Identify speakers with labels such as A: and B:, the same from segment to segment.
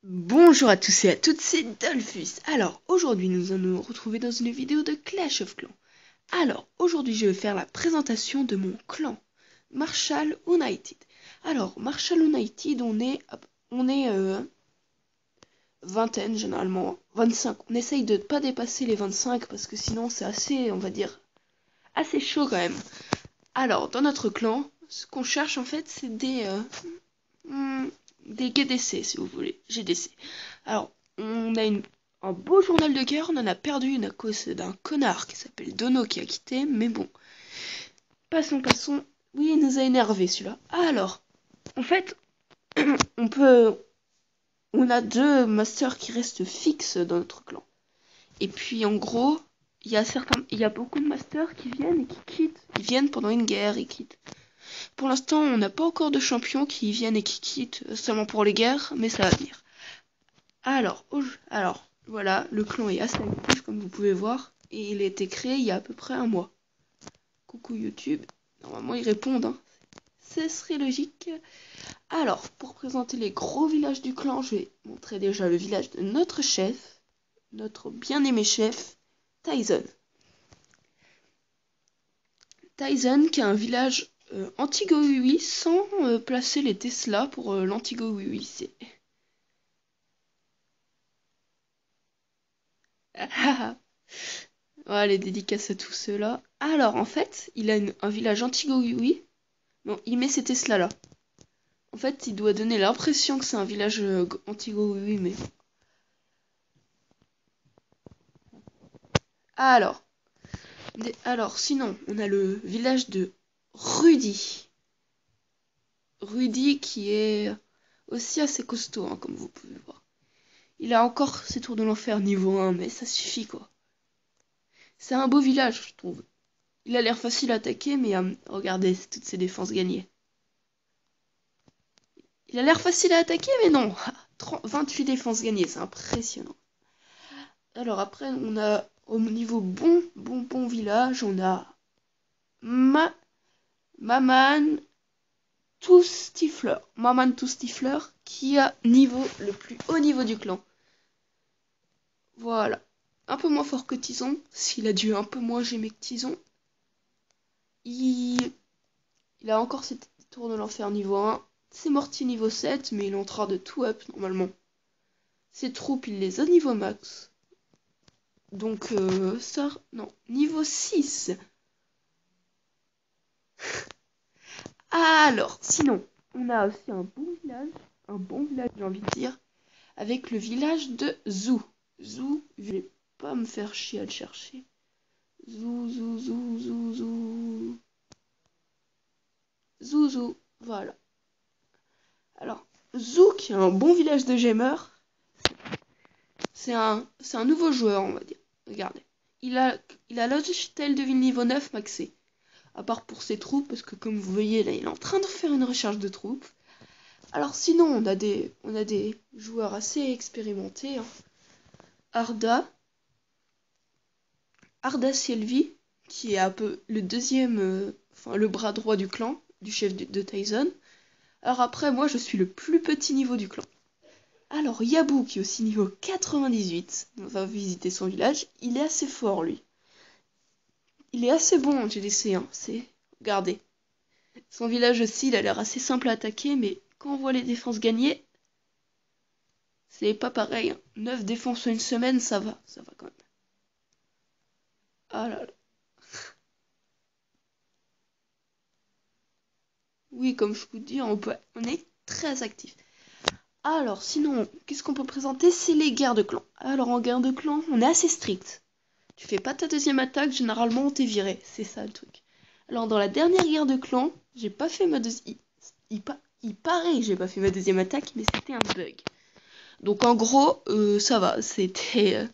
A: Bonjour à tous et à toutes, c'est Dolphus. Alors, aujourd'hui, nous allons nous retrouver dans une vidéo de Clash of Clans. Alors, aujourd'hui, je vais faire la présentation de mon clan, Marshall United. Alors, Marshall United, on est vingtaine généralement, 25. On essaye de ne pas dépasser les 25 parce que sinon c'est assez, on va dire, assez chaud quand même. Alors, dans notre clan, ce qu'on cherche en fait, c'est hmm, des GDC, si vous voulez, GDC. Alors, on a un beau journal de guerre, on en a perdu une à cause d'un connard qui s'appelle Dono qui a quitté, mais bon. Passons. Oui, il nous a énervé celui-là. Alors, en fait, on peut... On a deux masters qui restent fixes dans notre clan. Et puis, en gros, il y a beaucoup de masters qui viennent et qui quittent. Ils viennent pendant une guerre et quittent. Pour l'instant, on n'a pas encore de champions qui viennent et qui quittent seulement pour les guerres, mais ça va venir. Alors, voilà, le clan est assez actif comme vous pouvez voir, et il a été créé il y a à peu près un mois. Coucou YouTube, normalement ils répondent, hein. Ce serait logique. Alors, pour présenter les gros villages du clan, je vais montrer déjà le village de notre chef, notre bien-aimé chef, Tyson. Tyson qui a un village Antigo 88 sans placer les Tesla pour l'Antigo 88. Voilà, les dédicaces à tous ceux-là. Alors, en fait, il a un village anti-Goui. Bon, il met ses Tesla là. En fait, il doit donner l'impression que c'est un village anti-Goui, mais... Alors, sinon, on a le village de Rudy. Rudy qui est aussi assez costaud, hein, comme vous pouvez voir. Il a encore ses tours de l'enfer niveau 1, mais ça suffit, quoi. C'est un beau village, je trouve. Il a l'air facile à attaquer, mais regardez toutes ses défenses gagnées. Il a l'air facile à attaquer, mais non. 28 défenses gagnées, c'est impressionnant. Alors après, on a au niveau bon village, on a Maman Toustifleur. Maman Toustifleur qui a le plus haut niveau du clan. Voilà. Un peu moins fort que Tison, s'il a dû un peu moins gémer que Tison. Il a encore ses tours de l'enfer niveau 1. C'est mortier niveau 7, mais il est en train de tout up normalement. Ses troupes, il les a niveau max. Donc ça, non, niveau 6. Alors, sinon, on a aussi un bon village j'ai envie de dire, avec le village de Zou. Zou, je vais pas me faire chier à le chercher. Zou, voilà. Alors, Zou qui est un bon village de gamers, c'est un nouveau joueur on va dire. Regardez, il a l'hôtel de ville niveau 9 maxé. À part pour ses troupes, parce que comme vous voyez là, il est en train de faire une recharge de troupes. Alors sinon, on a des joueurs assez expérimentés, hein. Arda Sylvie, qui est un peu le deuxième, enfin le bras droit du clan, du chef de Tyson. Alors après, moi je suis le plus petit niveau du clan. Alors Yabu, qui est aussi niveau 98, on va visiter son village, il est assez fort lui. Il est assez bon en GDC, hein, regardez. Son village aussi, il a l'air assez simple à attaquer, mais quand on voit les défenses gagnées, c'est pas pareil, hein. 9 défenses en une semaine, ça va quand même. Ah là là. Oui, comme je vous dis, on est très actif. Alors, sinon, qu'est-ce qu'on peut présenter? C'est les guerres de clan. Alors, en guerre de clan, on est assez strict. Tu fais pas ta deuxième attaque, généralement, on t'est viré. C'est ça le truc. Alors, dans la dernière guerre de clan, j'ai pas fait ma deuxième... Il paraît que j'ai pas fait ma deuxième attaque, mais c'était un bug. Donc, en gros, ça va. C'était...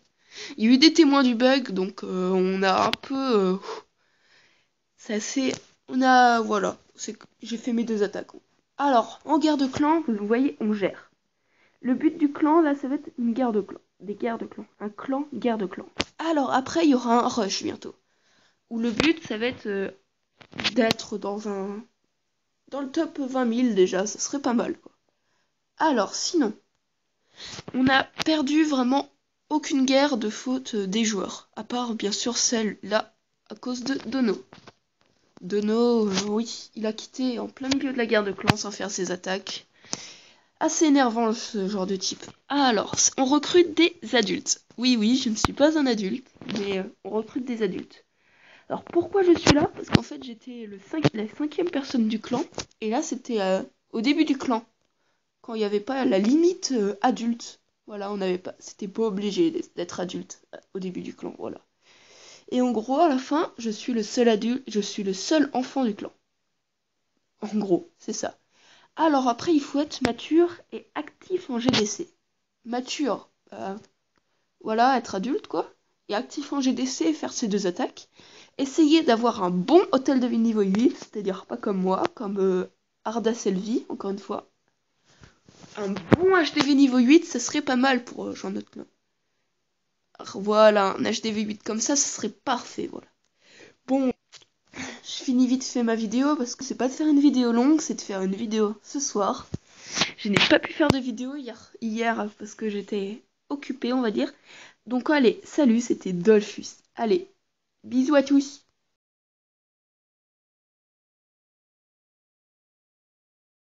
A: Il y a eu des témoins du bug, donc on a un peu... c'est assez... Voilà. J'ai fait mes deux attaques. Alors, en guerre de clan, vous voyez, on gère. Le but du clan, là, ça va être une guerre de clan. Des guerres de clan. Un clan, guerre de clan. Alors, après, il y aura un rush bientôt. Où le but, ça va être d'être dans le top 20 000 déjà. Ça serait pas mal, quoi. Alors, sinon, On a perdu vraiment aucune guerre de faute des joueurs, à part bien sûr celle-là, à cause de Dono. Dono, oui, il a quitté en plein milieu de la guerre de clans sans faire ses attaques. Assez énervant ce genre de type. Alors, on recrute des adultes. Oui, oui, je ne suis pas un adulte, mais on recrute des adultes. Alors pourquoi je suis là? Parce qu'en fait j'étais la cinquième personne du clan, et là c'était au début du clan, quand il n'y avait pas la limite adulte. Voilà, on n'avait pas, c'était pas obligé d'être adulte au début du clan, voilà. Et en gros, à la fin, je suis le seul adulte, je suis le seul enfant du clan. En gros, c'est ça. Alors après, il faut être mature et actif en GDC. Mature, voilà, être adulte quoi. Et actif en GDC et faire ses 2 attaques. Essayer d'avoir un bon hôtel de vie niveau 8, c'est-à-dire pas comme moi, comme Arda Selvi, encore une fois. Un bon HDV niveau 8, ça serait pas mal pour rejoindre notre clan. Voilà, un HDV 8 comme ça serait parfait, voilà. Bon, je finis vite fait ma vidéo parce que c'est pas de faire une vidéo longue, c'est de faire une vidéo ce soir. Je n'ai pas pu faire de vidéo hier parce que j'étais occupée, on va dire. Donc allez, salut, c'était Dolphus. Allez, bisous à tous.